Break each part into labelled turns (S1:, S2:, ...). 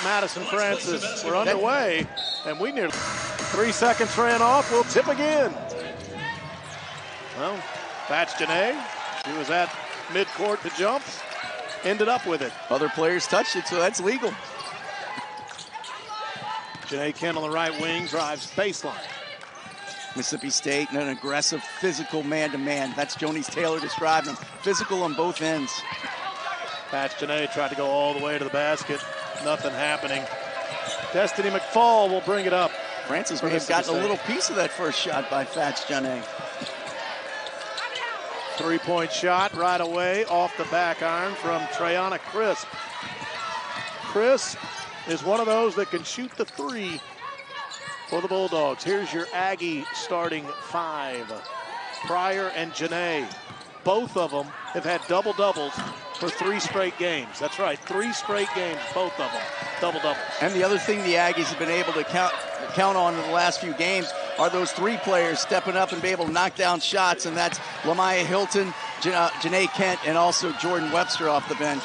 S1: Madison Francis. We're underway, and we nearly 3 seconds ran off. We'll tip again. Well, that's Janae. She was at midcourt to jump. Ended up with it.
S2: Other players touched it, so that's legal.
S1: Janae Kent on the right wing drives baseline.
S2: Mississippi State in an aggressive, physical man-to-man. That's Joni Taylor describing them. Physical on both ends.
S1: Patch Janae tried to go all the way to the basket. Nothing happening. Destiny McFall will bring it up.
S2: Francis may have gotten a little piece of that first shot by Fats Janae.
S1: Three-point shot right away off the back iron from Trayana Crisp. Crisp is one of those that can shoot the three for the Bulldogs. Here's your Aggie starting five. Pryor and Janae. Both of them have had double-doubles for 3 straight games. That's right, 3 straight games, both of them, double-doubles. And
S2: the other thing the Aggies have been able to count on in the last few games are those 3 players stepping up and be able to knock down shots, and that's Lamaya Hilton, Janae Kent, and also Jordan Webster off the bench.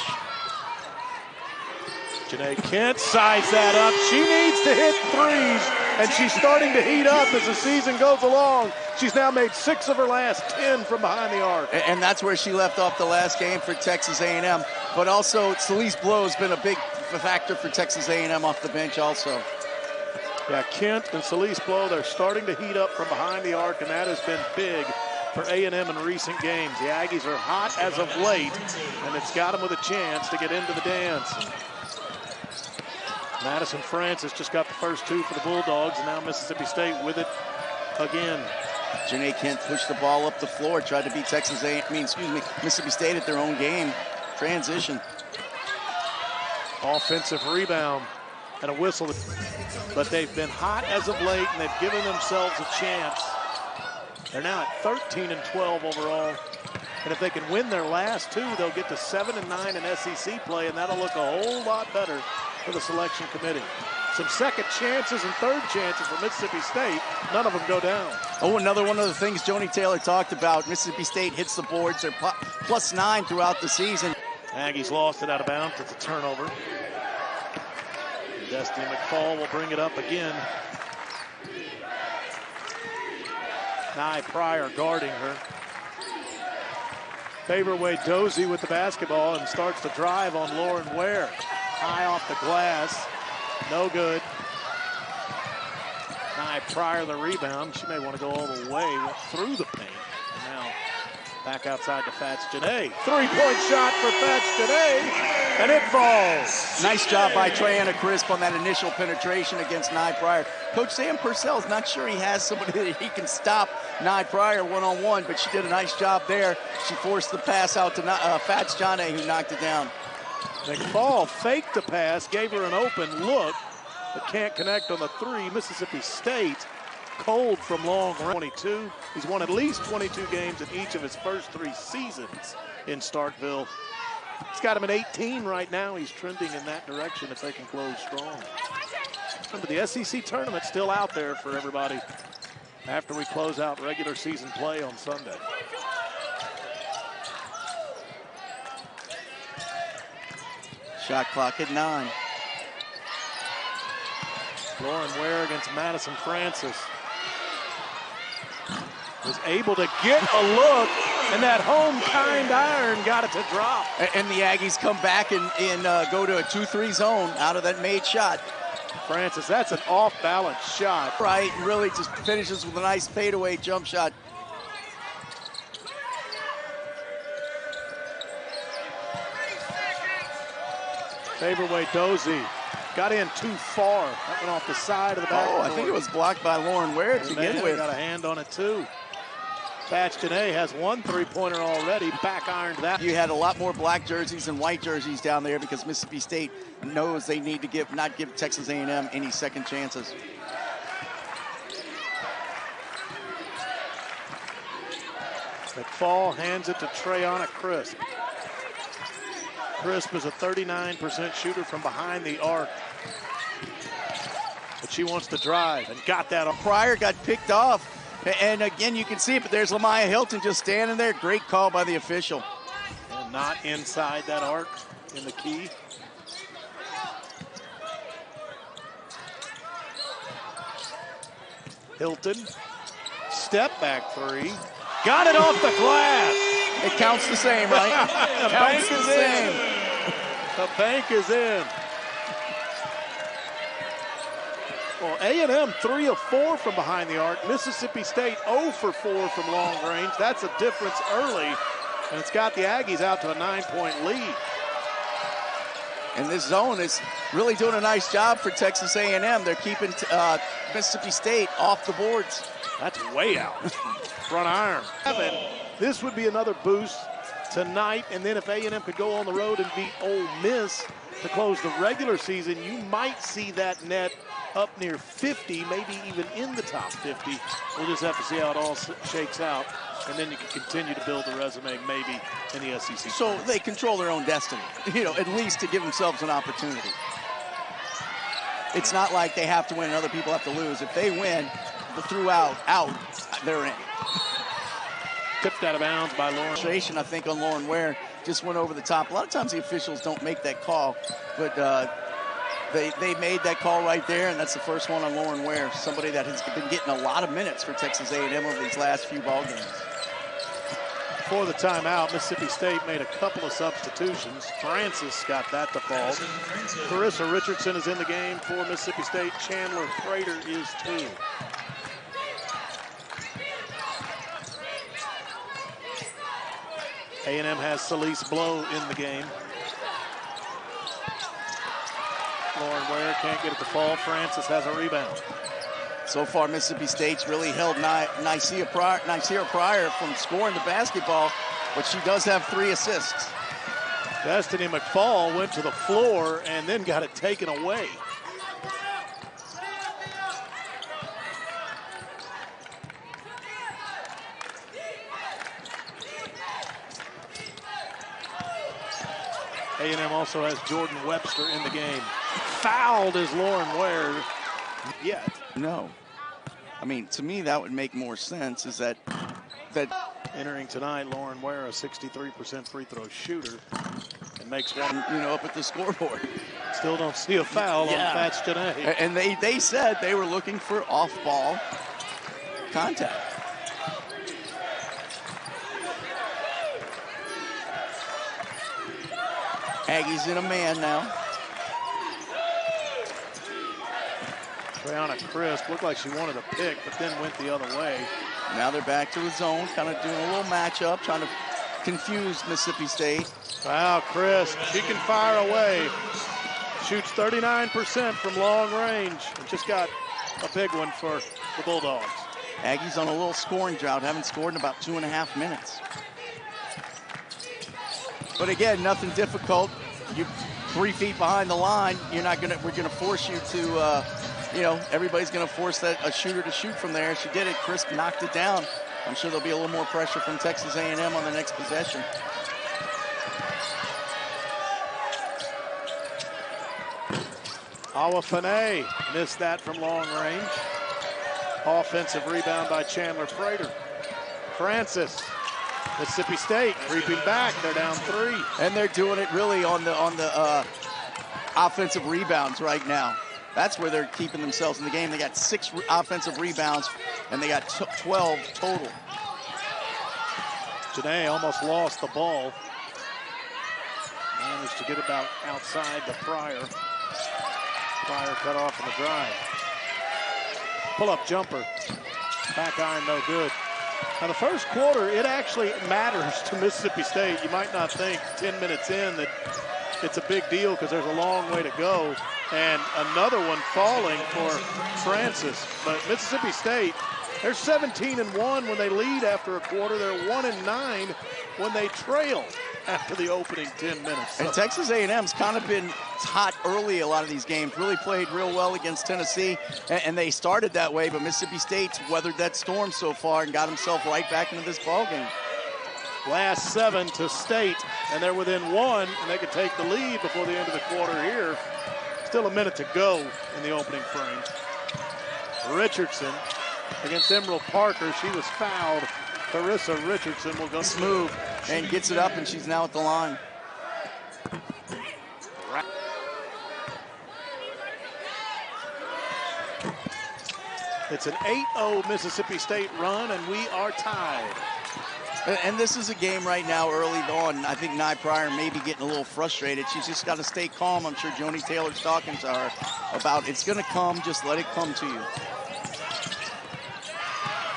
S1: Janae Kent sides that up. She needs to hit threes, and she's starting to heat up as the season goes along. She's now made 6 of her last 10 from behind the arc.
S2: And that's where she left off the last game for Texas A&M. But also, Celeste Blow has been a big factor for Texas A&M off the bench also.
S1: Yeah, Kent and Celeste Blow, they're starting to heat up from behind the arc, and that has been big for A&M in recent games. The Aggies are hot as of late, and it's got them with a chance to get into the dance. Madison Francis just got the first 2 for the Bulldogs, and now Mississippi State with it again.
S2: Janae Kent pushed the ball up the floor, tried to beat Mississippi State at their own game. Transition.
S1: Offensive rebound and a whistle. But they've been hot as of late, and they've given themselves a chance. They're now at 13 and 12 overall. And if they can win their last 2, they'll get to 7 and 9 in SEC play, and that'll look a whole lot better for the selection committee. Some second chances and third chances for Mississippi State. None of them go down.
S2: Oh, another one of the things Joni Taylor talked about. Mississippi State hits the boards. They're +9 throughout the season.
S1: Aggies lost it out of bounds. It's a turnover. Destiny McFall will bring it up again. Nye Pryor guarding her. Favorway Dozie with the basketball and starts to drive on Lauren Ware. High off the glass. No good. Nye Pryor the rebound. She may want to go all the way. Went through the paint. And now back outside to Fats Janae. 3-point shot for Fats Janae. And it falls.
S2: Nice job by Trayana Crisp on that initial penetration against Nye Pryor. Coach Sam Purcell's not sure he has somebody that he can stop Nye Pryor one-on-one, but she did a nice job there. She forced the pass out to Fats Janae, who knocked it down.
S1: McFall faked the pass, gave her an open look, but can't connect on the 3. Mississippi State cold from long range. 22. He's won at least 22 games in each of his first 3 seasons in Starkville. He's got him at 18 right now. He's trending in that direction if they can close strong. Remember, the SEC tournament's still out there for everybody after we close out regular season play on Sunday.
S2: Shot clock at 9.
S1: Lauren Ware against Madison Francis. Was able to get a look, and that home kind iron got it to drop.
S2: And the Aggies come back and go to a 2-3 zone out of that made shot.
S1: Francis, that's an off-balance shot.
S2: Right, really just finishes with a nice fadeaway jump shot.
S1: Favorway Dozie got in too far. That went off the side of the back.
S2: Oh, I think it was blocked by Lauren Ware to begin with.
S1: Got a hand on it too. Fats Janae has 1 3-pointer already. Back ironed that.
S2: You had a lot more black jerseys and white jerseys down there because Mississippi State knows they need to not give Texas A&M any second chances.
S1: McFall hands it to Trayana Crisp. Crisp is a 39% shooter from behind the arc. But she wants to drive and got that.
S2: Pryor got picked off. And again, you can see it, but there's Lamaya Hilton just standing there. Great call by the official.
S1: And not inside that arc in the key. Hilton, step back three. Got it off the glass.
S2: It counts the same, right?
S1: The bank is in. The bank is in. Well, A&M 3 of 4 from behind the arc. Mississippi State 0 for 4 from long range. That's a difference early, and it's got the Aggies out to a 9-point lead.
S2: And this zone is really doing a nice job for Texas A&M. They're keeping Mississippi State off the boards.
S1: That's way out. Front iron. This would be another boost tonight, and then if A&M could go on the road and beat Ole Miss to close the regular season, you might see that net up near 50, maybe even in the top 50. We'll just have to see how it all shakes out, and then you can continue to build the resume maybe in the SEC.
S2: So they control their own destiny, at least to give themselves an opportunity. It's not like they have to win and other people have to lose. If they win throughout, they're in.
S1: Tipped out of bounds by Lauren.
S2: I think on Lauren Ware just went over the top. A lot of times the officials don't make that call, but they made that call right there, and that's the first one on Lauren Ware, somebody that has been getting a lot of minutes for Texas A&M over these last few ball games.
S1: Before the timeout, Mississippi State made a couple of substitutions. Francis got that to fall. Carissa Richardson is in the game for Mississippi State. Chandler Prater is too. A&M has Celise Blow in the game. Lauren Ware can't get it to fall. Francis has a rebound.
S2: So far, Mississippi State's really held Nicaea Pryor from scoring the basketball, but she does have 3 assists.
S1: Destiny McFall went to the floor and then got it taken away. A&M also has Jordan Webster in the game. Fouled is Lauren Ware. Yet.
S2: No. I mean, to me, that would make more sense is that
S1: entering tonight, Lauren Ware, a 63% free throw shooter, and makes one,
S2: up at the scoreboard.
S1: Still don't see a foul on Fats Janae.
S2: And they said they were looking for off-ball contact. Aggies in a man now.
S1: Brianna Crisp looked like she wanted a pick, but then went the other way.
S2: Now they're back to the zone, kind of doing a little matchup, trying to confuse Mississippi State.
S1: Wow, Crisp, she can fire away. Shoots 39% from long range. And just got a big one for the Bulldogs.
S2: Aggies on a little scoring drought, haven't scored in about 2.5 minutes. But again, nothing difficult. You 3 feet behind the line, we're gonna force you to, everybody's gonna force a shooter to shoot from there. She did it, Crisp knocked it down. I'm sure there'll be a little more pressure from Texas A&M on the next possession.
S1: Awafane missed that from long range. Offensive rebound by Chandler Prater. Francis, Mississippi State creeping back. They're down 3.
S2: And they're doing it really on the offensive rebounds right now. That's where they're keeping themselves in the game. They got 6 offensive rebounds, and they got 12 total.
S1: Janae almost lost the ball. Managed to get about outside the Pryor. Pryor cut off in the drive. Pull-up jumper. Back iron, no good. Now, the first quarter, it actually matters to Mississippi State. You might not think 10 minutes in that it's a big deal because there's a long way to go. And another one falling for Francis. But Mississippi State, they're 17-1 when they lead after a quarter. They're 1-9 when they trail after the opening 10 minutes.
S2: And Texas A&M's kind of been hot early a lot of these games. Really played real well against Tennessee, and they started that way. But Mississippi State's weathered that storm so far and got himself right back into this ballgame.
S1: Last 7 to State, and they're within 1, and they could take the lead before the end of the quarter here. Still a minute to go in the opening frame. Richardson against Emerald Parker. She was fouled. Carissa Richardson will go
S2: smooth and gets it up, and she's now at the line.
S1: It's an 8-0 Mississippi State run, and we are tied.
S2: And this is a game right now early on. I think Nye Pryor may be getting a little frustrated. She's just got to stay calm. I'm sure Joni Taylor's talking to her about it's going to come. Just let it come to you.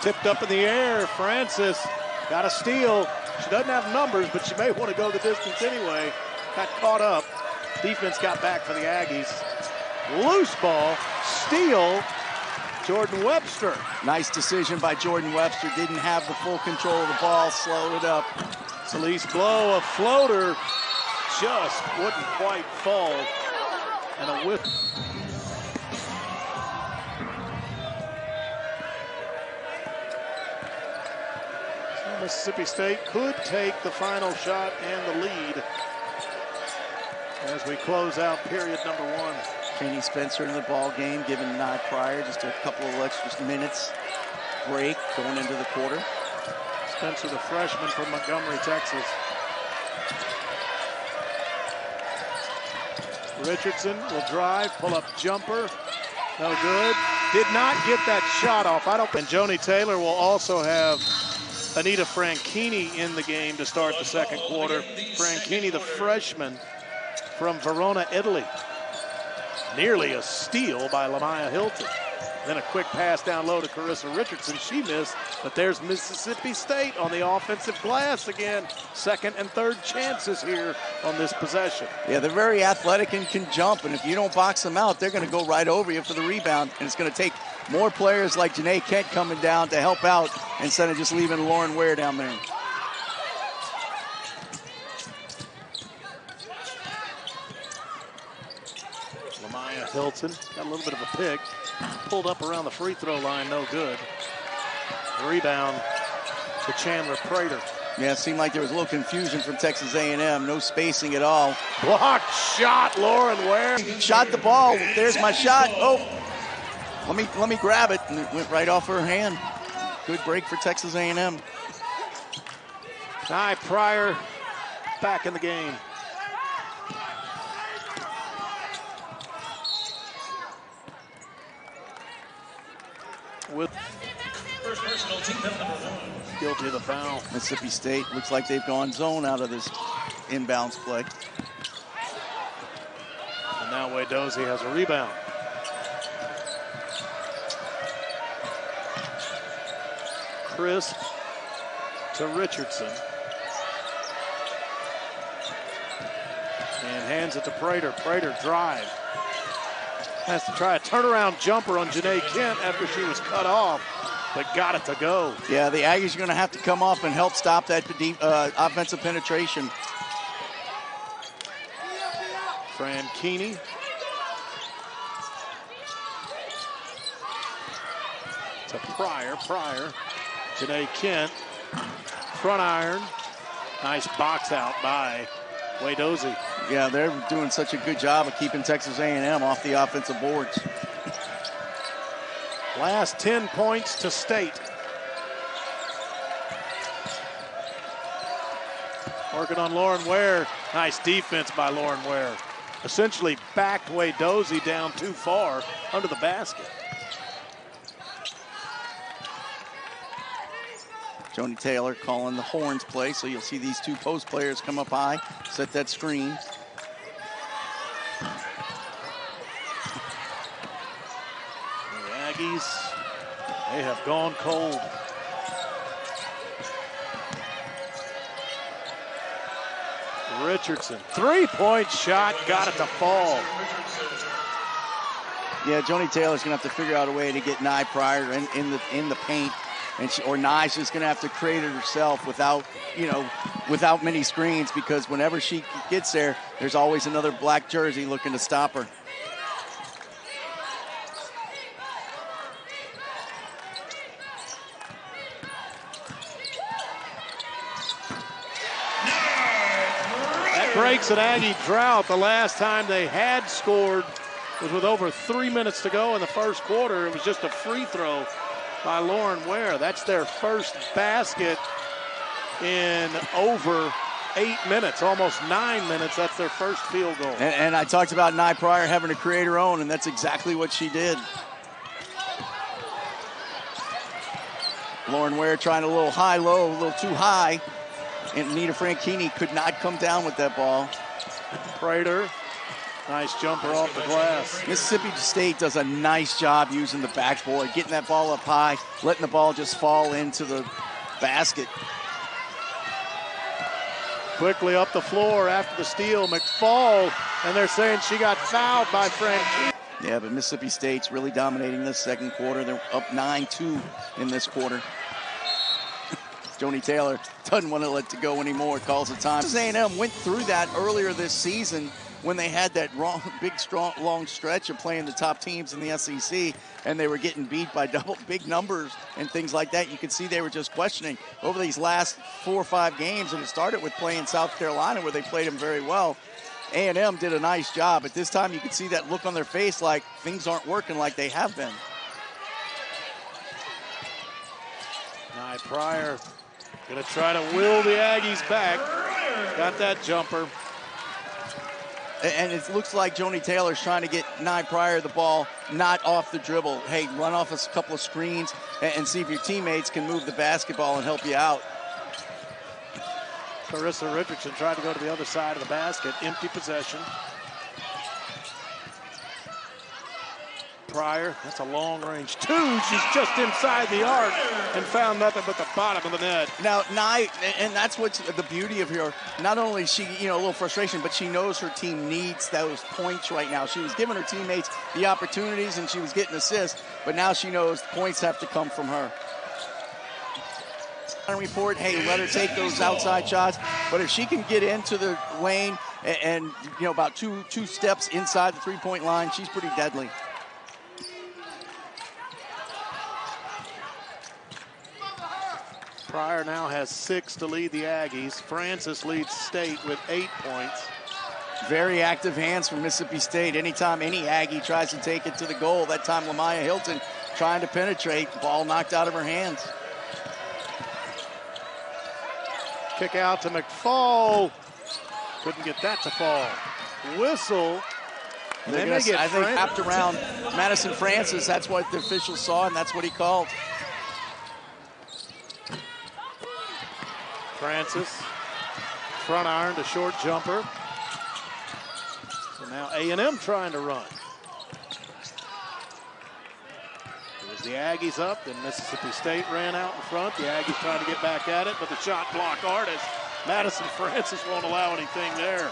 S1: Tipped up in the air. Francis got a steal. She doesn't have numbers, but she may want to go the distance anyway. Got caught up. Defense got back for the Aggies. Loose ball. Steal. Jordan Webster.
S2: Nice decision by Jordan Webster. Didn't have the full control of the ball. Slowed it up.
S1: Celeste Blow, a floater. Just wouldn't quite fall. And a whip. So Mississippi State could take the final shot and the lead as we close out period number 1.
S2: Kenny Spencer in the ball game, giving Nye Pryor just a couple of extra minutes break going into the quarter.
S1: Spencer, the freshman from Montgomery, Texas. Richardson will drive, pull up jumper. No good. Did not get that shot off. And Joni Taylor will also have Anita Franchini in the game to start the second quarter. Franchini, the freshman from Verona, Italy. Nearly a steal by Lamaya Hilton. Then a quick pass down low to Carissa Richardson. She missed, but there's Mississippi State on the offensive glass again. Second and third chances here on this possession.
S2: Yeah, they're very athletic and can jump, and if you don't box them out, they're going to go right over you for the rebound, and it's going to take more players like Janae Kent coming down to help out instead of just leaving Lauren Ware down there.
S1: Hilton got a little bit of a pick, pulled up around the free throw line, no good. Rebound to Chandler Prater.
S2: Yeah, it seemed like there was a little confusion from Texas A&M, no spacing at all.
S1: Blocked shot, Lauren Ware.
S2: Shot the ball, there's my shot. Oh, let me grab it, and it went right off her hand. Good break for Texas A&M.
S1: Nye Pryor back in the game. With first personal team foul number 1. Guilty of the foul.
S2: Mississippi State looks like they've gone zone out of this inbounds play.
S1: And now Wadozie has a rebound. Crisp to Richardson. And hands it to Prater. Prater drive. Has to try a turnaround jumper on Janae Kent after she was cut off, but got it to go.
S2: Yeah, the Aggies are going to have to come off and help stop that offensive penetration.
S1: Franchini. To Pryor. Pryor. Janae Kent. Front iron. Nice box out by Wadozie.
S2: Yeah, they're doing such a good job of keeping Texas A&M off the offensive boards.
S1: Last 10 points to State. Working on Lauren Ware. Nice defense by Lauren Ware. Essentially backed Wadozie down too far under the basket.
S2: Joni Taylor calling the horns play, so you'll see these two post players come up high, set that screen.
S1: The Aggies, they have gone cold. Richardson, three-point shot, got it to fall.
S2: Yeah, Joni Taylor's gonna have to figure out a way to get Nye Pryor in the paint. And or Nye's just going to have to create it herself without many screens, because whenever she gets there, there's always another black jersey looking to stop her.
S1: That breaks an Aggie drought. The last time they had scored was with over 3 minutes to go in the first quarter. It was just a free throw by Lauren Ware. That's their first basket in over 8 minutes, almost 9 minutes. That's their first field goal.
S2: And I talked about Nye Pryor having to create her own, and that's exactly what she did. Lauren Ware trying a little high-low, a little too high. And Nita Franchini could not come down with that ball.
S1: Prater, nice jumper off the glass.
S2: Mississippi State does a nice job using the backboard, getting that ball up high, letting the ball just fall into the basket.
S1: Quickly up the floor after the steal, McFall, and they're saying she got fouled by Franchini.
S2: Yeah, but Mississippi State's really dominating this second quarter. They're up 9-2 in this quarter. Joni Taylor doesn't want to let it go anymore, calls it time. Texas A&M went through that earlier this season when they had that big, strong, long stretch of playing the top teams in the SEC, and they were getting beat by big numbers and things like that. You could see they were just questioning over these last 4 or 5 games, and it started with playing South Carolina where they played them very well. A&M did a nice job, but this time you could see that look on their face like things aren't working like they have been.
S1: Nye Pryor gonna try to will the Aggies back. Got that jumper.
S2: And it looks like Joni Taylor's trying to get Nye Pryor the ball not off the dribble. Hey, run off a couple of screens and see if your teammates can move the basketball and help you out.
S1: Carissa Richardson tried to go to the other side of the basket. Empty possession. Pryor, that's a long-range 2. She's just inside the arc and found nothing but the bottom of the net.
S2: Now, Nye, and that's what's the beauty of her. Not only is she, a little frustration, but she knows her team needs those points right now. She was giving her teammates the opportunities and she was getting assists, but now she knows points have to come from her. Report, hey, let her take those outside shots, but if she can get into the lane and about two steps inside the three-point line, she's pretty deadly.
S1: Pryor now has 6 to lead the Aggies. Francis leads State with 8 points.
S2: Very active hands from Mississippi State. Anytime any Aggie tries to take it to the goal, that time Lamaya Hilton trying to penetrate, ball knocked out of her hands.
S1: Kick out to McFall. Couldn't get that to fall. Whistle.
S2: I think wrapped around Madison Francis. That's what the officials saw, and that's what he called.
S1: Francis, front iron to short jumper. So now A&M trying to run. It was the Aggies up, then Mississippi State ran out in front. The Aggies trying to get back at it, but the shot block artist, Madison Francis, won't allow anything there.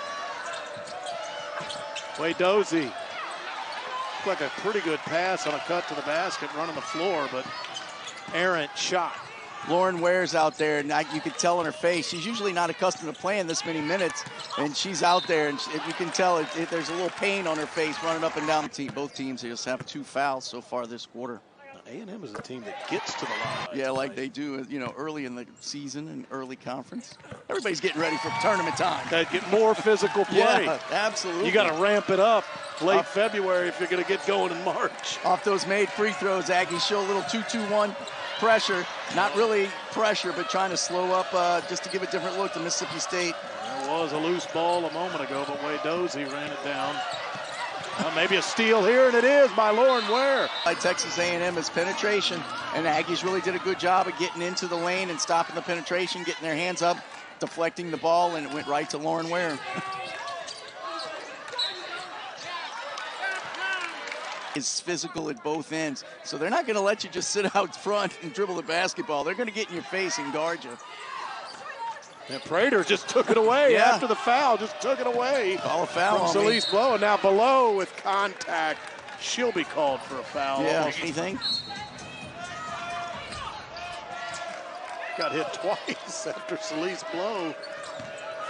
S1: Wade Dozie. Looked like a pretty good pass on a cut to the basket, running the floor, but errant shot.
S2: Lauren Ware's out there, and you could tell in her face, she's usually not accustomed to playing this many minutes, and she's out there, and you can tell there's a little pain on her face running up and down the team. Both teams just have 2 fouls so far this quarter.
S1: A&M is a team that gets to the line.
S2: Yeah, like they do, early in the season and early conference. Everybody's getting ready for tournament time.
S1: They get more physical play.
S2: Yeah, absolutely.
S1: You got to ramp it up late February if you're going to get going in March.
S2: Off those made free throws, Aggies show a little 2-2-1 pressure. Not really pressure, but trying to slow up just to give a different look to Mississippi State.
S1: There was a loose ball a moment ago, but Wade Dozie ran it down. Maybe a steal here, and it is by Lauren Ware.
S2: By Texas A&M is penetration, and the Aggies really did a good job of getting into the lane and stopping the penetration, getting their hands up, deflecting the ball, and it went right to Lauren Ware. Is physical at both ends, so they're not going to let you just sit out front and dribble the basketball. They're going to get in your face and guard you.
S1: And Prater just took it away after the foul, just took it away.
S2: Call a foul
S1: from Celeste Blow, and now Below with contact. She'll be called for a foul.
S2: Yeah,
S1: almost.
S2: anything?
S1: Got hit twice after Celeste Blow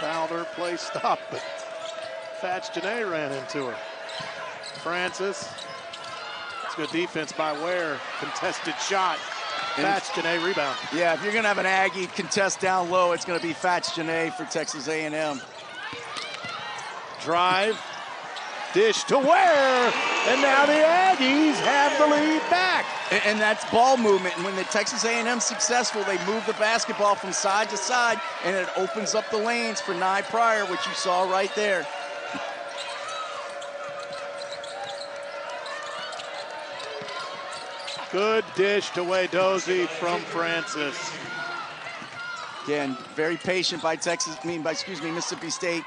S1: fouled her, play stopped, but Fats Janae ran into her. Francis. It's good defense by Ware. Contested shot. Fats Janae rebound.
S2: Yeah, if you're going to have an Aggie contest down low, it's going to be Fats Janae for Texas A&M.
S1: Drive. Dish to Ware. And now the Aggies have the lead back.
S2: And that's ball movement. And when the Texas A&M successful, they move the basketball from side to side, and it opens up the lanes for Nye Pryor, which you saw right there.
S1: Good dish to Dozy from Francis.
S2: Again, very patient by Mississippi State.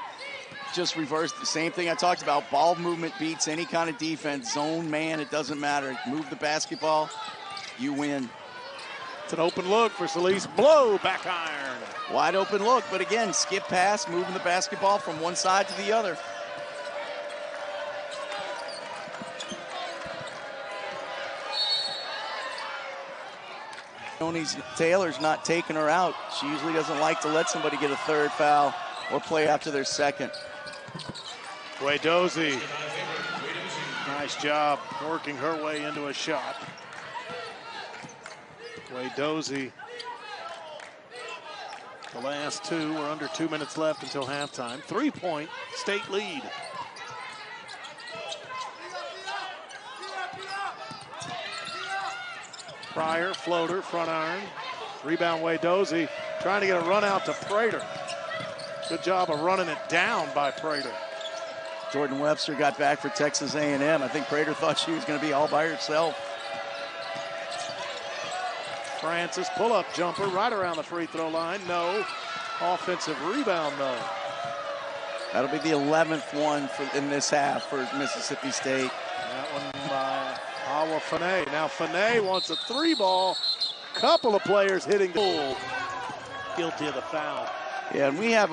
S2: Just reversed the same thing I talked about. Ball movement beats any kind of defense. Zone, man, it doesn't matter. Move the basketball, you win.
S1: It's an open look for Celise. Blow, back iron.
S2: Wide open look, but again, skip pass, moving the basketball from one side to the other. Taylor's not taking her out. She usually doesn't like to let somebody get a third foul or play after their second.
S1: Dozy. Nice job working her way into a shot. Dozy. The last two were under 2 minutes left until halftime. 3-point State lead. Pryor, floater, front iron. Rebound Dozy, trying to get a run out to Prater. Good job of running it down by Prater.
S2: Jordan Webster got back for Texas A&M. I think Prater thought she was going to be all by herself.
S1: Francis, pull-up jumper right around the free throw line. No. Offensive rebound, though.
S2: That'll be the 11th one in this half for Mississippi State.
S1: That one by Awa Fanei. Now Fanei wants a three ball. Couple of players hitting goal. Guilty of the foul.
S2: Yeah, and we have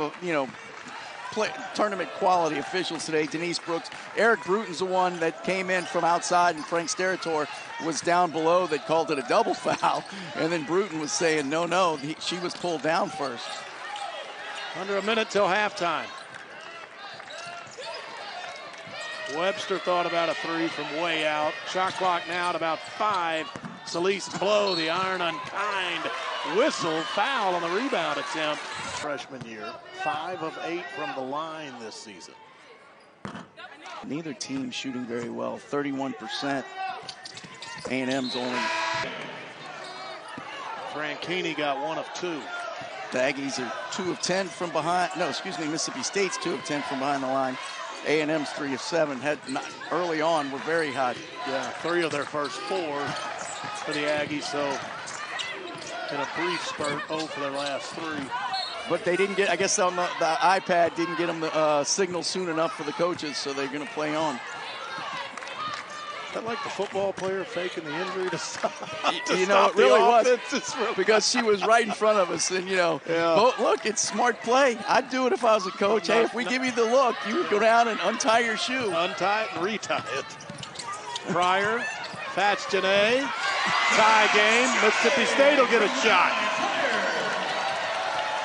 S2: tournament quality officials today. Denise Brooks. Eric Bruton's the one that came in from outside, and Frank Sterator was down below that called it a double foul. And then Bruton was saying, no, she was pulled down first.
S1: Under a minute till halftime. Webster thought about a three from way out. Shot clock now at about 5. Celise Blow, the iron unkind. Whistle, foul on the rebound attempt. Freshman year, 5 of 8 from the line this season.
S2: Neither team shooting very well, 31%. A&M's only.
S1: Franchini got 1 of 2.
S2: The Aggies are 2 of 10 from behind. No, excuse me, Mississippi State's 2 of 10 from behind the line. A&M's 3 of 7. Early on, were very hot.
S1: Yeah, 3 of their first 4 for the Aggies, so in a brief spurt, 0 for their last 3.
S2: But they didn't get, I guess on the iPad, didn't get them the signal soon enough for the coaches, so they're going to play on.
S1: Is that like the football player faking the injury to stop?
S2: It really was. Because she was right in front of us. And, look, it's smart play. I'd do it if I was a coach. Hey, if we give you the look, you would go down and untie your shoe.
S1: Untie it and retie it. Pryor, Fats Janae, tie game. Mississippi State will get a shot.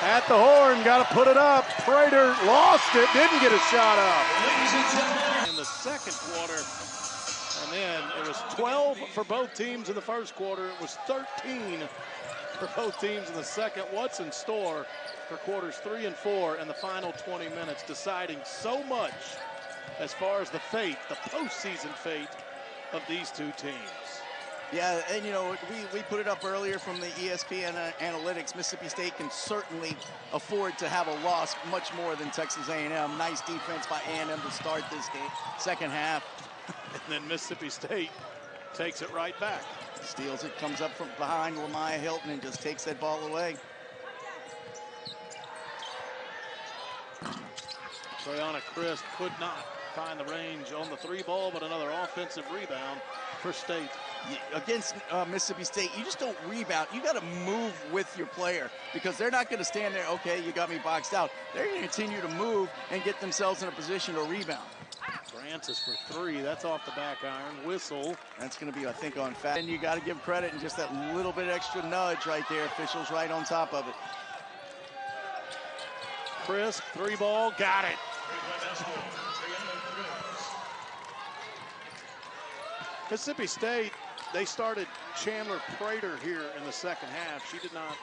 S1: At the horn, got to put it up. Prater lost it, didn't get a shot up. In the second quarter. And then it was 12 for both teams in the first quarter. It was 13 for both teams in the second. What's in store for quarters 3 and 4 and the final 20 minutes, deciding so much as far as the postseason fate of these two teams.
S2: Yeah, and we put it up earlier from the ESPN analytics. Mississippi State can certainly afford to have a loss much more than Texas A&M. Nice defense by A&M to start this game, second half.
S1: And then Mississippi State takes it right back.
S2: Steals it, comes up from behind Lamaya Hilton and just takes that ball away.
S1: Brianna Crisp could not find the range on the 3 ball, but another offensive rebound for State.
S2: Against Mississippi State, you just don't rebound. You got to move with your player because they're not going to stand there, okay, you got me boxed out. They're going to continue to move and get themselves in a position to rebound.
S1: Francis for 3. That's off the back iron. Whistle.
S2: That's going to be, I think, on fat. And you got to give credit and just that little bit extra nudge right there. Officials right on top of it.
S1: Crisp, 3 ball, got it. Mississippi State, they started Chandler Prater here in the second half. She did not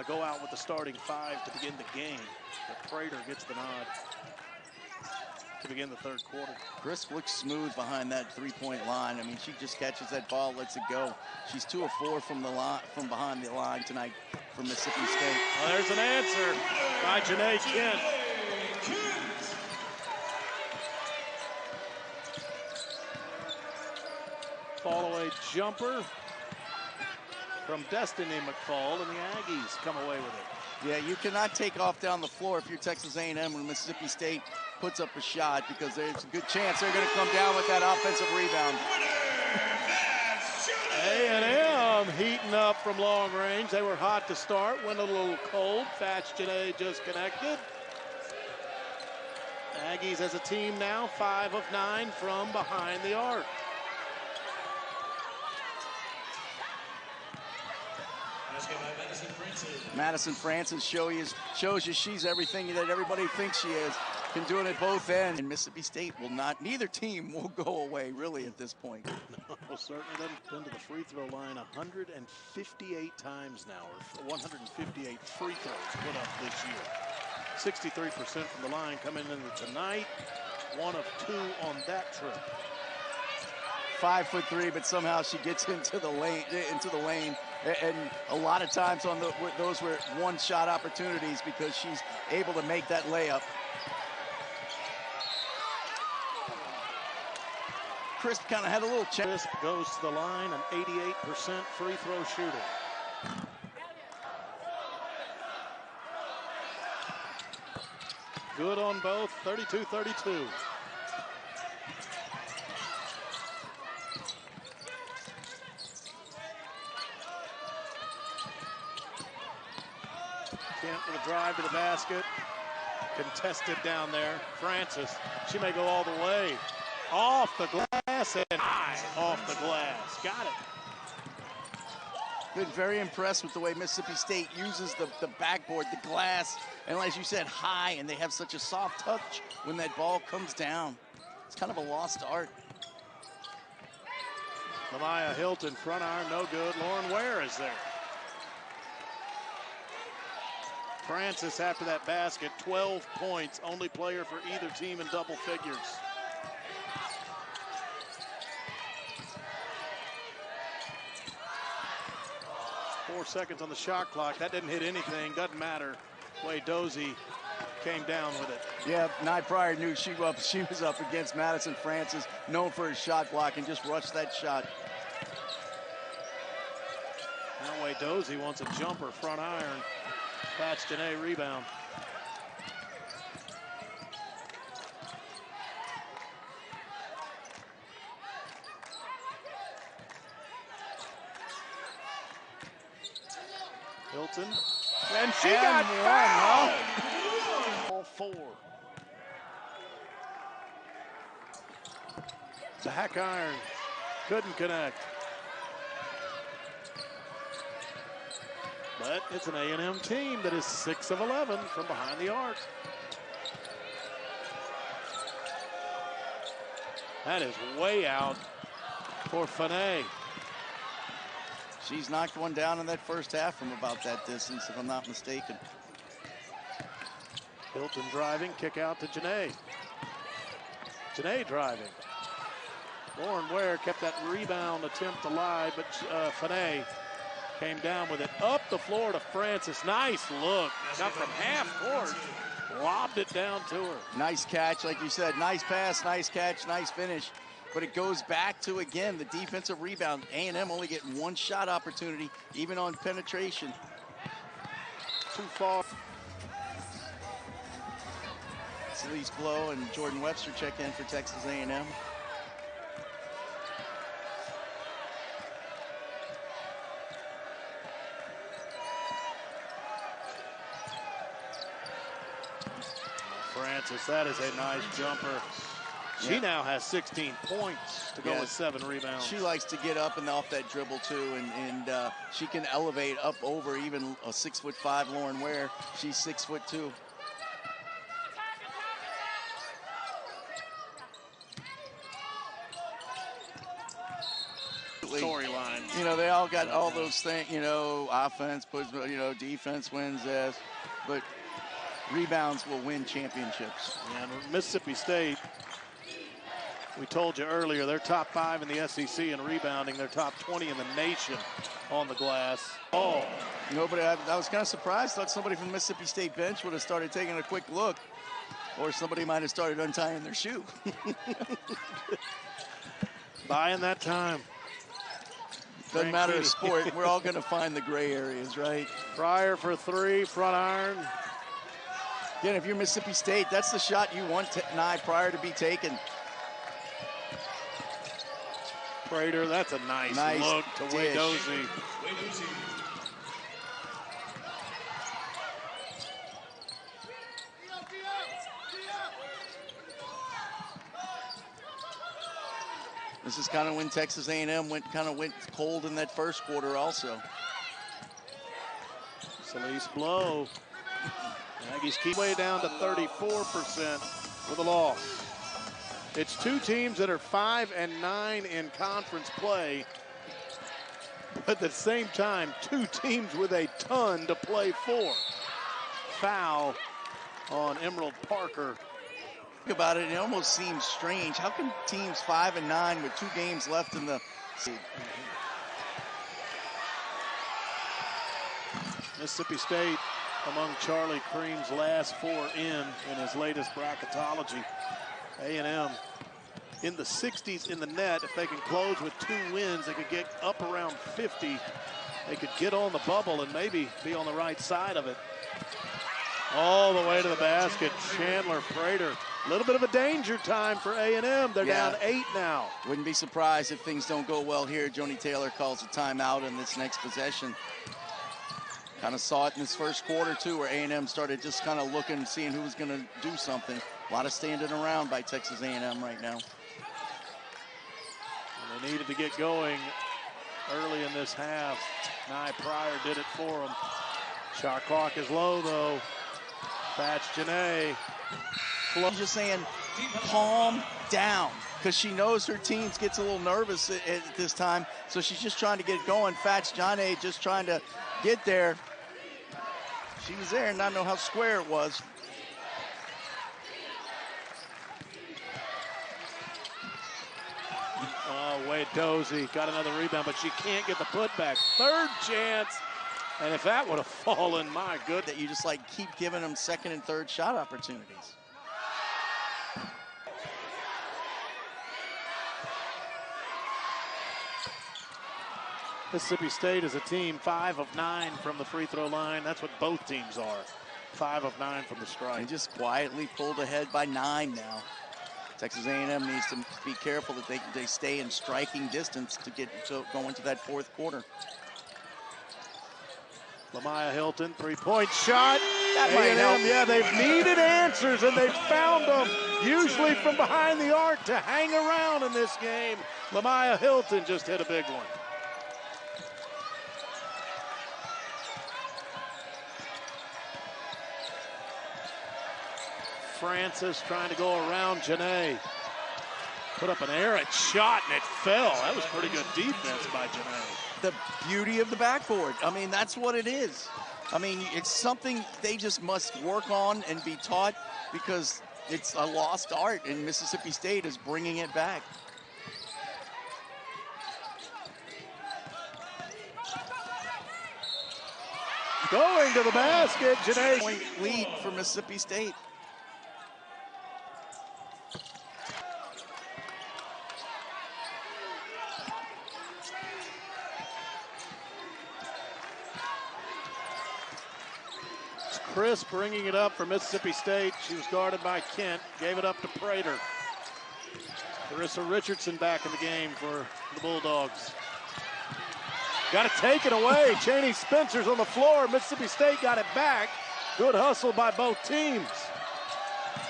S1: go out with the starting 5 to begin the game. But Prater gets the nod to begin the third quarter.
S2: Crisp looks smooth behind that 3-point line. I mean, she just catches that ball, lets it go. She's 2 of 4 from the line, from behind the line tonight for Mississippi State.
S1: Well, there's an answer by Janae Kent. Fall-away jumper from Destiny McFall, and the Aggies come away with it.
S2: Yeah, you cannot take off down the floor if you're Texas A&M when Mississippi State puts up a shot, because there's a good chance they're going to come down with that offensive rebound.
S1: A&M heating up from long range. They were hot to start, went a little cold. Thatch Janae just connected. Aggies as a team now 5 of 9 from behind the arc.
S2: Madison Francis shows you she's everything that everybody thinks she is. Can do it at both ends. And Mississippi State will not, neither team will go away really at this point.
S1: Well, certainly they've been to the free throw line 158 times now, or 158 free throws put up this year. 63% from the line coming into tonight. 1 of 2 on that trip.
S2: 5'3", but somehow she gets into the lane, and a lot of times on those were one-shot opportunities because she's able to make that layup. Crisp kind of had a little chance.
S1: Crisp goes to the line, an 88% free throw shooter. Good on both, 32-32. Kent with a drive to the basket. Contested down there. Francis, she may go all the way. Off the glass and high off the glass. Got it.
S2: Been very impressed with the way Mississippi State uses the backboard, the glass, and as you said, high, and they have such a soft touch when that ball comes down. It's kind of a lost art.
S1: Lamaya Hilton, front iron, no good. Lauren Ware is there. Francis, after that basket, 12 points, only player for either team in double figures. Four seconds on the shot clock. That didn't hit anything, doesn't matter. Way Dozie came down with it.
S2: Yeah, Nye Pryor knew she was up against Madison Francis, known for his shot block, and just rushed that shot.
S1: That way Dozie wants a jumper, front iron. Thatch Janae rebound. Hilton. And she got fouled! All 4. Back iron. Couldn't connect. But it's an A&M team that is 6 of 11 from behind the arc. That is way out for Fanay.
S2: She's knocked one down in that first half from about that distance, if I'm not mistaken.
S1: Hilton driving, kick out to Janae. Janae driving. Lauren Ware kept that rebound attempt alive, but Fanay came down with it up the floor to Francis. Nice look. Got from half court. Lobbed it down to her.
S2: Nice catch, like you said. Nice pass, nice catch, nice finish. But it goes back to, again, the defensive rebound. A&M only getting one shot opportunity, even on penetration.
S1: Too far.
S2: Celeste Blow and Jordan Webster check in for Texas A&M.
S1: Francis, that is a nice jumper. She now has 16 points to go with 7 rebounds.
S2: She likes to get up and off that dribble too, and she can elevate up over even a 6'5" Lauren Ware. She's 6'2".
S1: Storyline.
S2: You know, they all got all those things. You know, offense puts, you know, defense wins this, but rebounds will win championships.
S1: And Mississippi State, we told you earlier, they're top 5 in the SEC in rebounding. They're top 20 in the nation on the glass. Oh.
S2: Nobody, I was kind of surprised. Thought somebody from the Mississippi State bench would have started taking a quick look, or somebody might have started untying their shoe.
S1: Buying that time.
S2: Doesn't matter a sport. We're all going to find the gray areas, right?
S1: Pryor for three, front iron.
S2: Again, if you're Mississippi State, that's the shot you want Nye Pryor to be taking.
S1: Prater, that's a nice look to Wadozie.
S2: This is kind of when Texas A&M went cold in that first quarter also.
S1: Celeste Blow. Aggies keep way down to 34% with a loss. It's two teams that are 5-9 in conference play, but at the same time, two teams with a ton to play for. Foul on Emerald Parker.
S2: Think about it, it almost seems strange. How can teams 5-9 with 2 games left in the season?
S1: Mississippi State among Charlie Cream's last 4 in his latest bracketology. A&M in the 60s in the net. If they can close with 2 wins, they could get up around 50. They could get on the bubble and maybe be on the right side of it. All the way to the basket, Chandler Prater. A little bit of a danger time for A&M. They're down 8 now.
S2: Wouldn't be surprised if things don't go well here. Joni Taylor calls a timeout in this next possession. Kind of saw it in this first quarter, too, where A&M started just kind of looking, seeing who was going to do something. A lot of standing around by Texas A&M right now.
S1: And they needed to get going early in this half. Nye Pryor did it for them. Shot clock is low, though. That's Janae.
S2: She's just saying, calm down, because she knows her team gets a little nervous at this time, so she's just trying to get going. Fats Janae just trying to get there. She was there and not know how square it was.
S1: Oh, Wadozie got another rebound, but she can't get the putback. Third chance, and if that would have fallen, my goodness.
S2: That you just like keep giving them second and third shot opportunities.
S1: Mississippi State is a team 5 of 9 from the free throw line. That's what both teams are. 5 of 9 from the strike.
S2: They just quietly pulled ahead by 9 now. Texas A&M needs to be careful that they stay in striking distance to go into that fourth quarter.
S1: Lamaya Hilton, 3-point shot.
S2: That might help.
S1: Yeah, they've needed answers, and they've found them, usually from behind the arc, to hang around in this game. Lamaya Hilton just hit a big one. Francis trying to go around Janae. Put up an errant shot, and it fell. That was pretty good defense by Janae.
S2: The beauty of the backboard. I mean, that's what it is. I mean, it's something they just must work on and be taught, because it's a lost art, and Mississippi State is bringing it back.
S1: Going to the basket, Janae.
S2: Point lead for Mississippi State.
S1: Chris bringing it up for Mississippi State. She was guarded by Kent. Gave it up to Prater. Carissa Richardson back in the game for the Bulldogs. Got to take it away. Chaney Spencer's on the floor. Mississippi State got it back. Good hustle by both teams.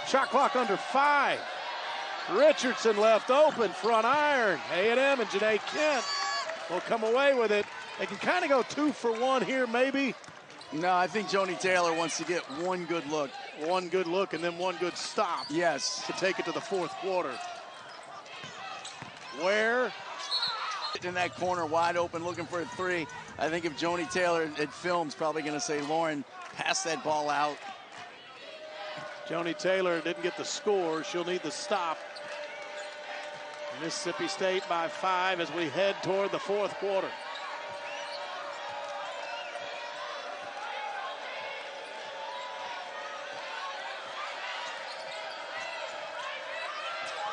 S1: Shot clock under 5. Richardson left open, front iron. A&M and Janae Kent will come away with it. They can kind of go 2 for 1 here, maybe.
S2: No, I think Joni Taylor wants to get one good look.
S1: One good look and then one good stop.
S2: Yes.
S1: To take it to the fourth quarter. Where?
S2: In that corner, wide open, looking for a 3. I think if Joni Taylor at film's probably going to say, Lauren, pass that ball out.
S1: Joni Taylor didn't get the score. She'll need the stop. Mississippi State by 5 as we head toward the fourth quarter.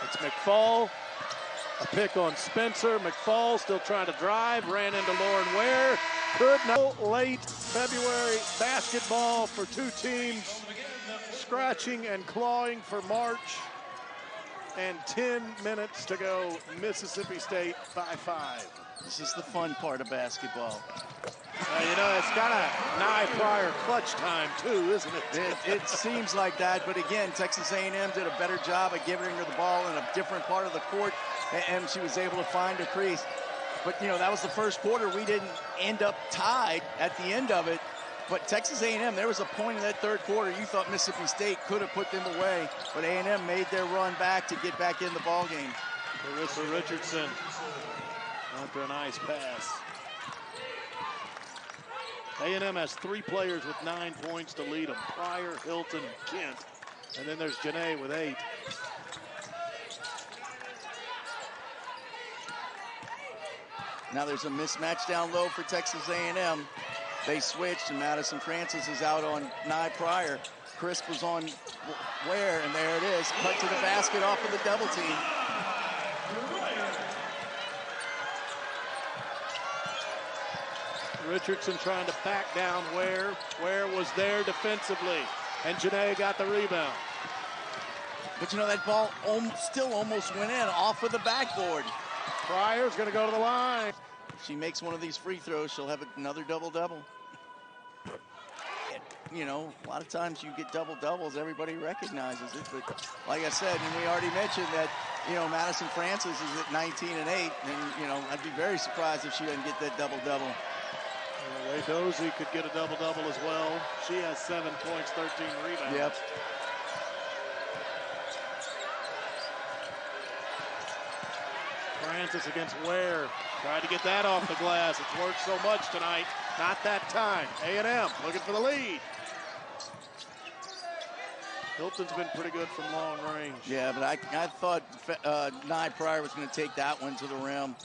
S1: It's McFall A pick on Spencer. McFall still trying to drive. Ran into Lauren Ware. Could not. Late February basketball for two teams. Scratching and clawing for March. And 10 minutes to go. Mississippi State by 5.
S2: This is the fun part of basketball.
S1: You know, it's kind of Nye Pryor clutch time too, isn't it?
S2: It seems like that, but again, Texas A&M did a better job of giving her the ball in a different part of the court, and she was able to find a crease. But, you know, that was the first quarter. We didn't end up tied at the end of it. But Texas A&M, there was a point in that third quarter you thought Mississippi State could have put them away, but A&M made their run back to get back in the ball game.
S1: Carissa Richardson after a nice pass. A&M has 3 players with 9 points to lead them. Pryor, Hilton, Kent. And then there's Janae with 8.
S2: Now there's a mismatch down low for Texas A&M. They switched, and Madison Francis is out on Nye Pryor. Crisp was on Ware, and there it is. Cut to the basket off of the double team.
S1: Richardson trying to back down Ware. Ware was there defensively, and Janae got the rebound.
S2: But you know, that ball still almost went in off of the backboard.
S1: Pryor's gonna go to the line.
S2: She makes one of these free throws, she'll have another double-double. You know, a lot of times you get double-doubles, everybody recognizes it, but like I said, and we already mentioned that, you know, Madison Francis is at 19 and 8, and, you know, I'd be very surprised if she doesn't get that double-double.
S1: Ray Dozie could get a double-double as well. She has 7 points, 13 rebounds.
S2: Yep.
S1: Francis against Ware. Tried to get that off the glass. It's worked so much tonight. Not that time. A&M looking for the lead. Hilton's been pretty good from long range.
S2: Yeah, but I thought Nye Pryor was going to take that one to the rim.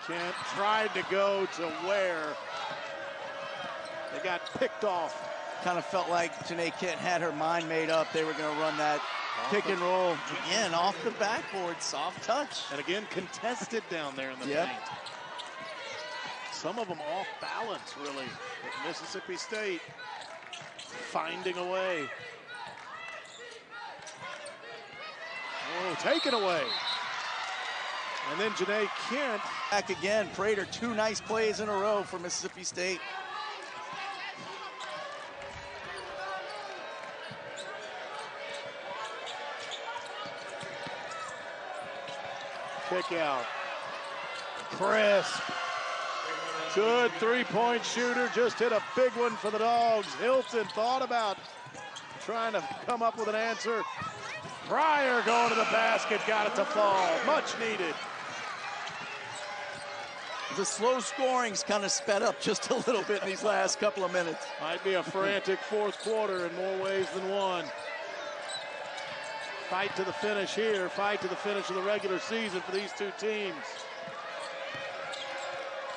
S1: Kent tried to go to Ware. They got picked off.
S2: Kind of felt like Janae Kent had her mind made up. They were going to run that pick and roll. Again, off the backboard, soft touch.
S1: And again, contested down there in the paint. Some of them off balance, really. But Mississippi State finding a way. Oh, taken away. And then Janae Kent.
S2: Back again, Prater, 2 nice plays in a row for Mississippi State.
S1: Kick out. Crisp. Good three-point shooter. Just hit a big one for the Dogs. Hilton thought about trying to come up with an answer. Pryor going to the basket. Got it to fall. Much needed.
S2: The slow scoring's kind of sped up just a little bit in these last couple of minutes.
S1: Might be a frantic fourth quarter in more ways than one. Fight to the finish here. Fight to the finish of the regular season for these two teams.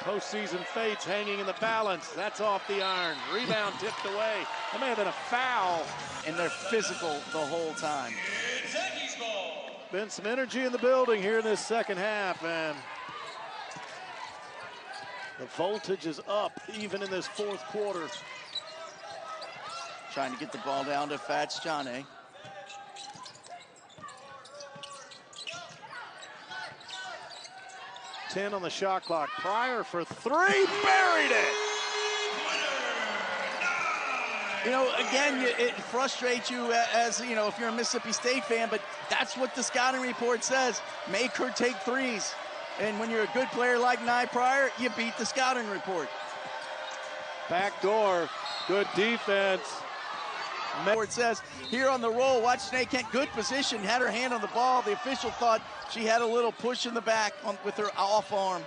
S1: Postseason fates hanging in the balance. That's off the iron. Rebound tipped away. That may have been a foul.
S2: And they're physical the whole time.
S1: Been some energy in the building here in this second half, and the voltage is up even in this fourth quarter.
S2: Trying to get the ball down to Fats Janae.
S1: On the shot clock. Pryor for 3, buried it.
S2: You know, again, it frustrates you as, you know, if you're a Mississippi State fan, but that's what the scouting report says. Make her take threes. And when you're a good player like Nye Pryor, you beat the scouting report.
S1: Back door, good defense.
S2: It says here on the roll, watch Janae Kent, good position, had her hand on the ball. The official thought she had a little push in the back with her off arm.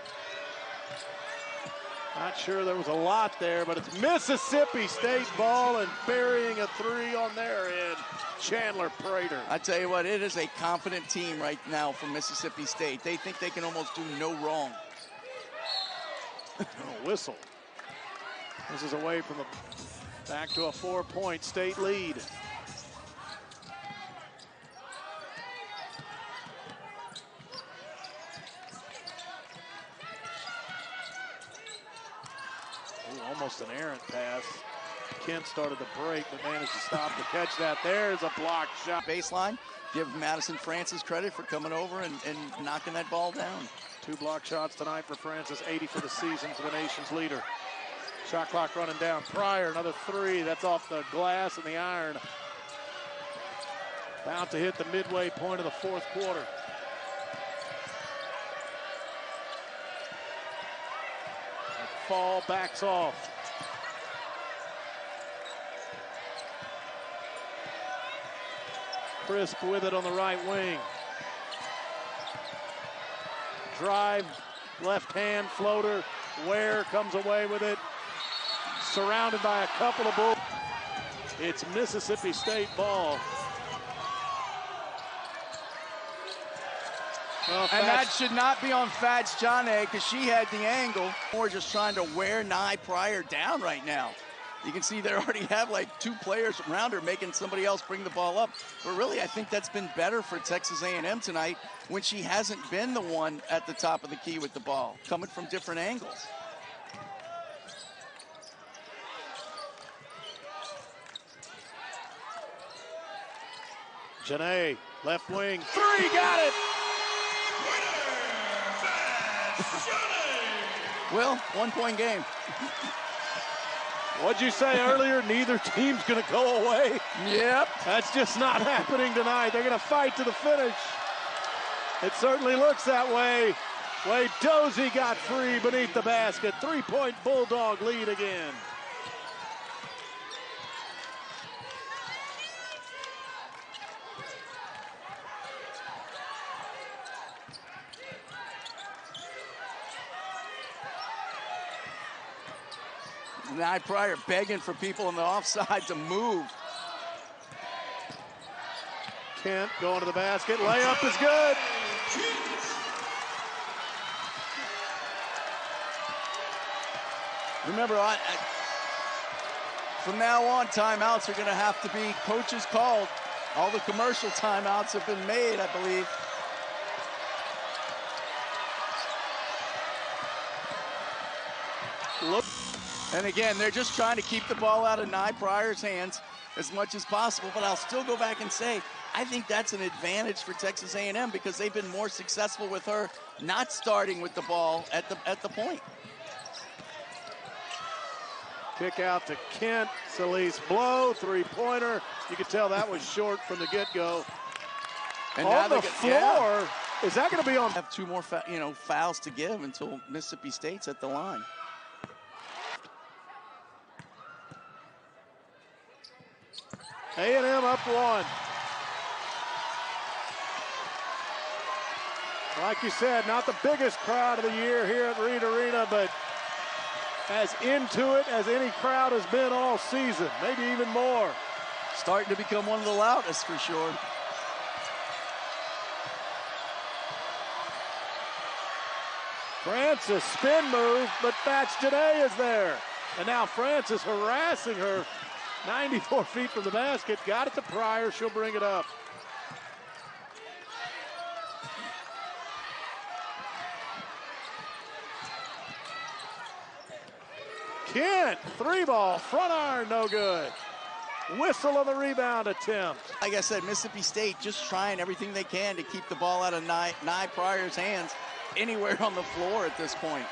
S1: Not sure there was a lot there, but it's Mississippi State ball, and burying a 3 on their end, Chandler Prater.
S2: I tell you what, it is a confident team right now from Mississippi State. They think they can almost do no wrong.
S1: Whistle. This is away from back to a 4-point State lead. almost an errant pass. Kent started the break, but managed to stop to catch that. There's a blocked shot.
S2: Baseline. Give Madison Francis credit for coming over and knocking that ball down.
S1: 2 block shots tonight for Francis, 80 for the season for the nation's leader. Shot clock running down. Pryor, another 3. That's off the glass and the iron. About to hit the midway point of the 4th quarter. Fall backs off. Crisp with it on the right wing. Drive, left hand floater. Ware comes away with it. Surrounded by a couple of bulls. It's Mississippi State ball. Well,
S2: and that should not be on Fats Jane because she had the angle. Or just trying to wear Nye Pryor down right now. You can see they already have like 2 players around her making somebody else bring the ball up. But really, I think that's been better for Texas A&M tonight when she hasn't been the one at the top of the key with the ball, coming from different angles.
S1: Janae, left wing, 3, got it!
S2: Well, 1-point game.
S1: What'd you say earlier? Neither team's gonna go away.
S2: Yep.
S1: That's just not happening tonight. They're gonna fight to the finish. It certainly looks that way. Wade Dozie got free beneath the basket. 3-point Bulldog lead again.
S2: Nye Pryor begging for people on the offside to move.
S1: Kent going to the basket. Layup is good.
S2: Remember, from now on, timeouts are going to have to be coaches called. All the commercial timeouts have been made, I believe.
S1: Look.
S2: And again, they're just trying to keep the ball out of Nye Pryor's hands as much as possible. But I'll still go back and say, I think that's an advantage for Texas A&M because they've been more successful with her not starting with the ball at the point.
S1: Kick out to Kent. Celise Blow, 3-pointer. You could tell that was short from the get-go.
S2: And
S1: on
S2: now
S1: the floor, is that going to be on?
S2: Have 2 more fouls to give until Mississippi State's at the line.
S1: A&M up 1. Like you said, not the biggest crowd of the year here at Reed Arena, but as into it as any crowd has been all season, maybe even more.
S2: Starting to become one of the loudest for sure.
S1: Francis spin move, but Fats Janae is there. And now Francis harassing her 94 feet from the basket. Got it to Pryor. She'll bring it up. Kent, 3-ball, front iron, no good. Whistle on the rebound attempt.
S2: Like I said, Mississippi State just trying everything they can to keep the ball out of Nye Pryor's hands anywhere on the floor at this point.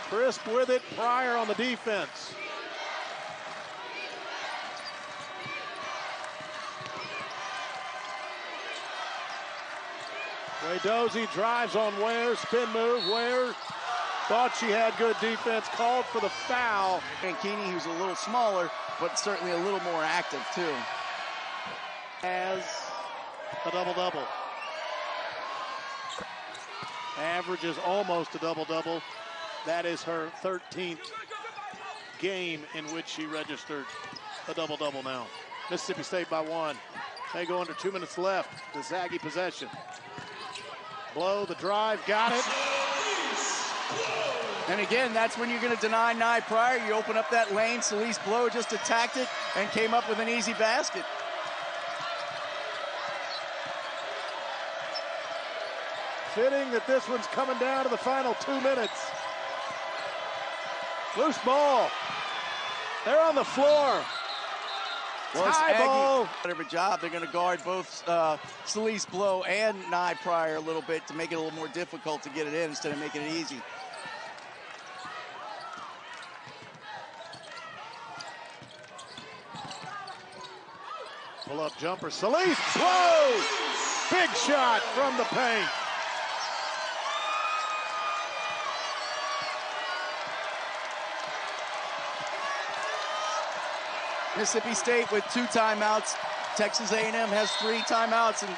S1: Crisp with it, Pryor on the defense. Wade Dozie drives on Ware, spin move. Ware thought she had good defense, called for the foul.
S2: And Keeney, who's a little smaller, but certainly a little more active too.
S1: Has a double-double. Averages almost a double-double. That is her 13th game in which she registered a double-double now. Mississippi State by 1. They go under 2 minutes left. The Zaggy possession. Blow, the drive, got it.
S2: And again, that's when you're going to deny Nye Pryor. You open up that lane. Celise Blow just attacked it and came up with an easy basket.
S1: Fitting that this one's coming down to the final 2 minutes. Loose ball. They're on the floor.
S2: Well,
S1: Tie ball.
S2: Whatever job, they're going to guard both Celeste Blow and Nye Pryor a little bit to make it a little more difficult to get it in instead of making it easy.
S1: Pull-up jumper. Celeste Blow. Big shot from the paint.
S2: Mississippi State with 2 timeouts. Texas A&M has 3 timeouts, and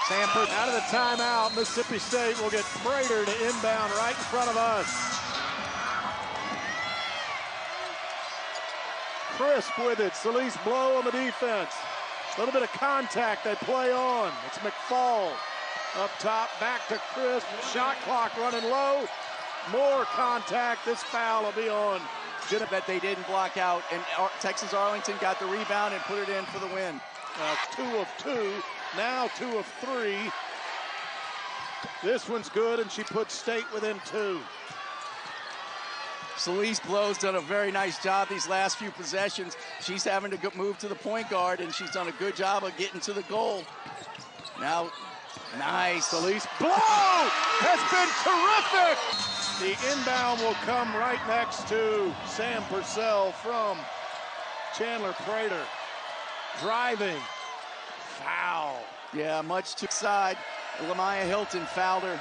S2: Sam Prater
S1: out of the timeout. Mississippi State will get Prater to inbound right in front of us. Crisp with it. Celeste Blow on the defense. A little bit of contact they play on. It's McFall up top, back to Crisp. Shot clock running low. More contact. This foul will be on.
S2: that they didn't block out, and Texas Arlington got the rebound and put it in for the win.
S1: 2 of 2, now 2 of 3. This one's good, and she puts State within 2.
S2: Celeste Blow's done a very nice job these last few possessions. She's having to move to the point guard, and she's done a good job of getting to the goal. Now, nice.
S1: Celeste Blow has been terrific. The inbound will come right next to Sam Purcell from Chandler Prater. Driving. Foul.
S2: Yeah, much to the side. Lamaya Hilton fouled her.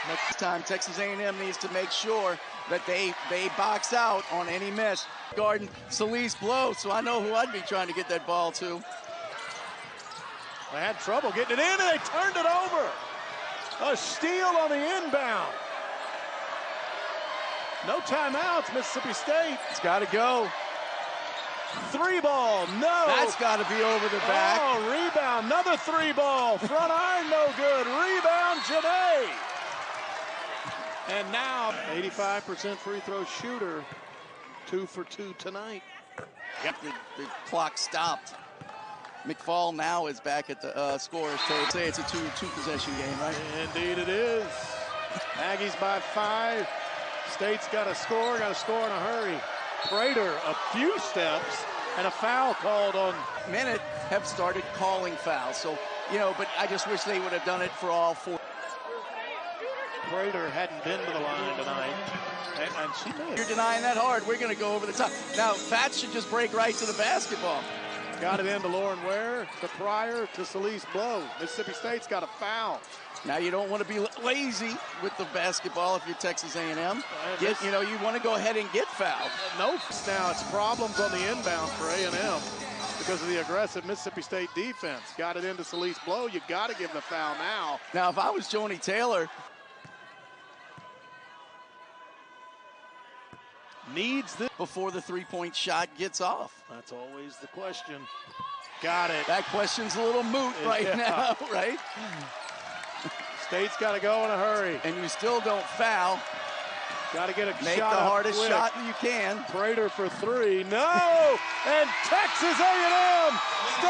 S2: Next time, Texas A&M needs to make sure that they box out on any miss. Guarding Celeste Blow, so I know who I'd be trying to get that ball to.
S1: They had trouble getting it in, and they turned it over. A steal on the inbound. No timeouts, Mississippi State.
S2: It's got to go.
S1: 3 ball, no.
S2: That's got to be over the back.
S1: Oh, rebound, another 3 ball. Front iron, no good. Rebound, Janae. And now, 85% free throw shooter. 2 for 2 tonight.
S2: Yep, the clock stopped. McFall now is back at the scorer's table. Say it's a 2 possession game, right?
S1: Indeed it is. Aggies by 5. State's got to score in a hurry. Prater, a few steps, and a foul called on.
S2: Minute have started calling fouls. So, but I just wish they would have done it for all 4.
S1: Prater hadn't been to the line tonight, and she missed.
S2: You're denying that hard. We're going to go over the top. Now, Fats should just break right to the basketball.
S1: Got it into Lauren Ware, to Pryor, to Celeste Blow. Mississippi State's got a foul.
S2: Now you don't want to be lazy with the basketball if you're Texas A&M. You want to go ahead and get fouled.
S1: Nope. Now it's problems on the inbound for A&M because of the aggressive Mississippi State defense. Got it into Celeste Blow. You got to give the foul now.
S2: Now if I was Joni Taylor,
S1: needs this
S2: before the 3-point shot gets off.
S1: That's always the question. Got it.
S2: That question's a little moot right now, right?
S1: State's got to go in a hurry.
S2: And you still don't foul.
S1: Got to get a
S2: Make
S1: shot
S2: the hardest
S1: quick.
S2: shot you can.
S1: Prater for 3. No! And Texas A&M